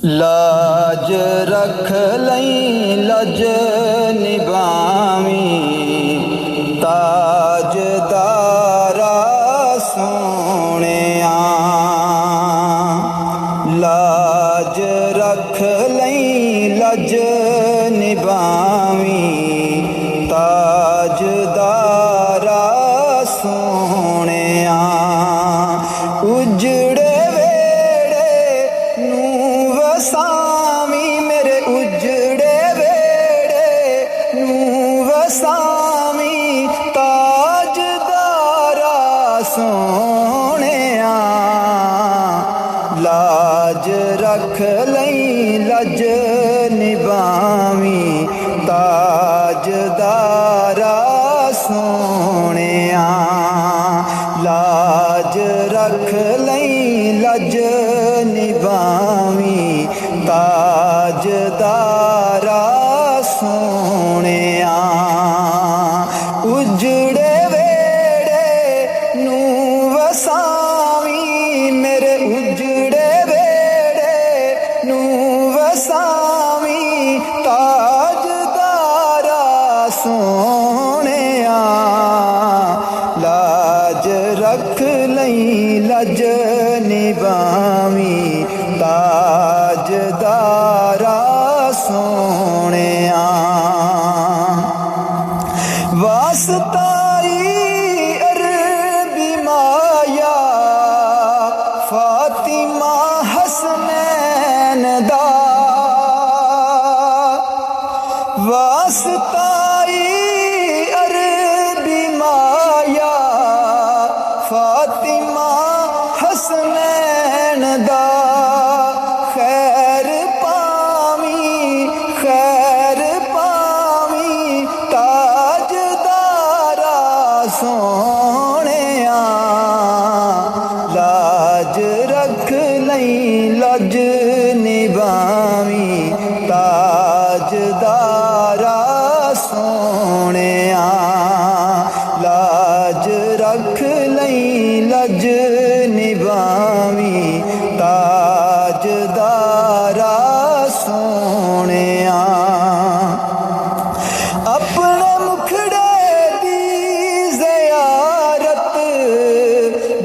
लाज रख लई लज निभावी ताजदारा सोहणिया। लाज रख लई लज निभावी ताजदारा सोहणिया। उजड़े वेड़े नूं वसावी मेरे उजड़े वेड़े नूं वसावी ताजदारा सोहणिया। लाज रख लई लज निभावी ताजदारा सोहणिया। लाज रख लई लज निभावी ताजदारा सोहणिया। उजड़े वेड़े नूं वसावी मेरे उजड़े वेड़े नूं वसावी ताजदारा सोहणिया। लाज रख लई लज निभावी ताजदारा सोहणिया। वास्ताई अरबी माया फातिमा हसनैन दा। वास्ताई अरबी माया फातिमा हसनैन दा। खैर पावी ताजदारा सोहणिया। लाज रख लई लज निभावी ताजदारा सोहणिया। लाज रख लई लज निभावी ताजदारा सोहणिया। अपने मुखड़े दी ज़ियारत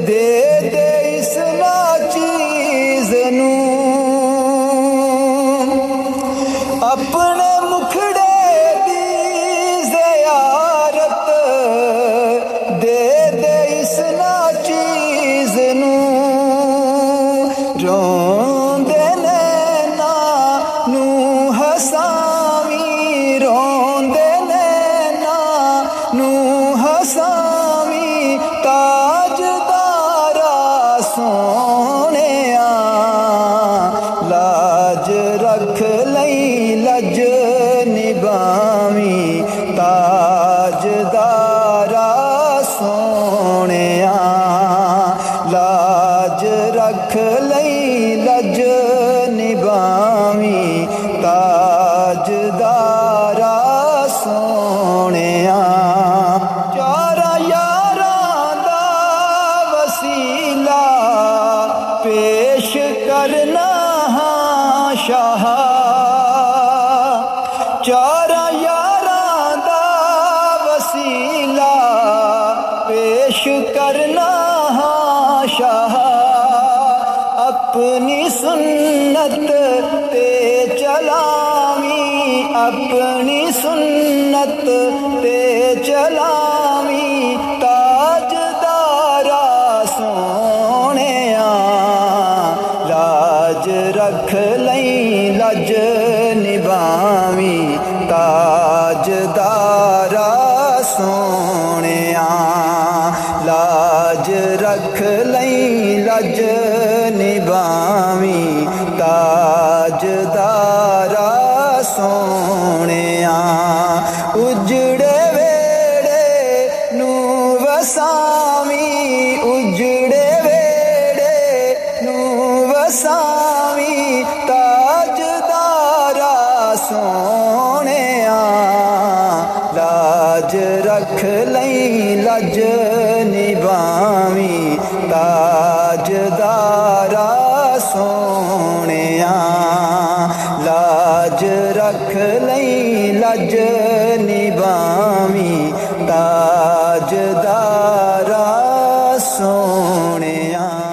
दे दे इस नाचीज़ नूं। अपने मुखड़े दी ज़ियारत दे दे इस नाचीज़ नूं। रोंदे नैना नूं हसावी रोंदे नैना नूं हसावी ताजदारा सोहणिया। लाज रख लई लज निभावी ताजदारा सोहणिया। लाज रख लई लज निभावी ताजदारा सोहणिया। चारा यारां दा वसीला पेश करना हां शाह। चारा यारां दा वसीला पेश करना हां शाह। अपनी सुन्नत ते चलावी अपनी सुन्नत ते चलावी ताजदारा सोहणिया। लाज रख लई लज निभावी ताजदारा सोहणिया। लाज रख लई लज निभावी ताजदारा सोहणिया। उजड़े वेड़े नूं वसावी उजड़े वेड़े नूं वसावी ताजदारा सोहणिया। लाज रख लई लज निभावी ताजदारा सोहणिया। ਰੱਖ ਲਈ ਲੱਜ ਨਿਭਾਵੀਂ ਤਾਜਦਾਰਾ ਸੋਹਣਿਆ।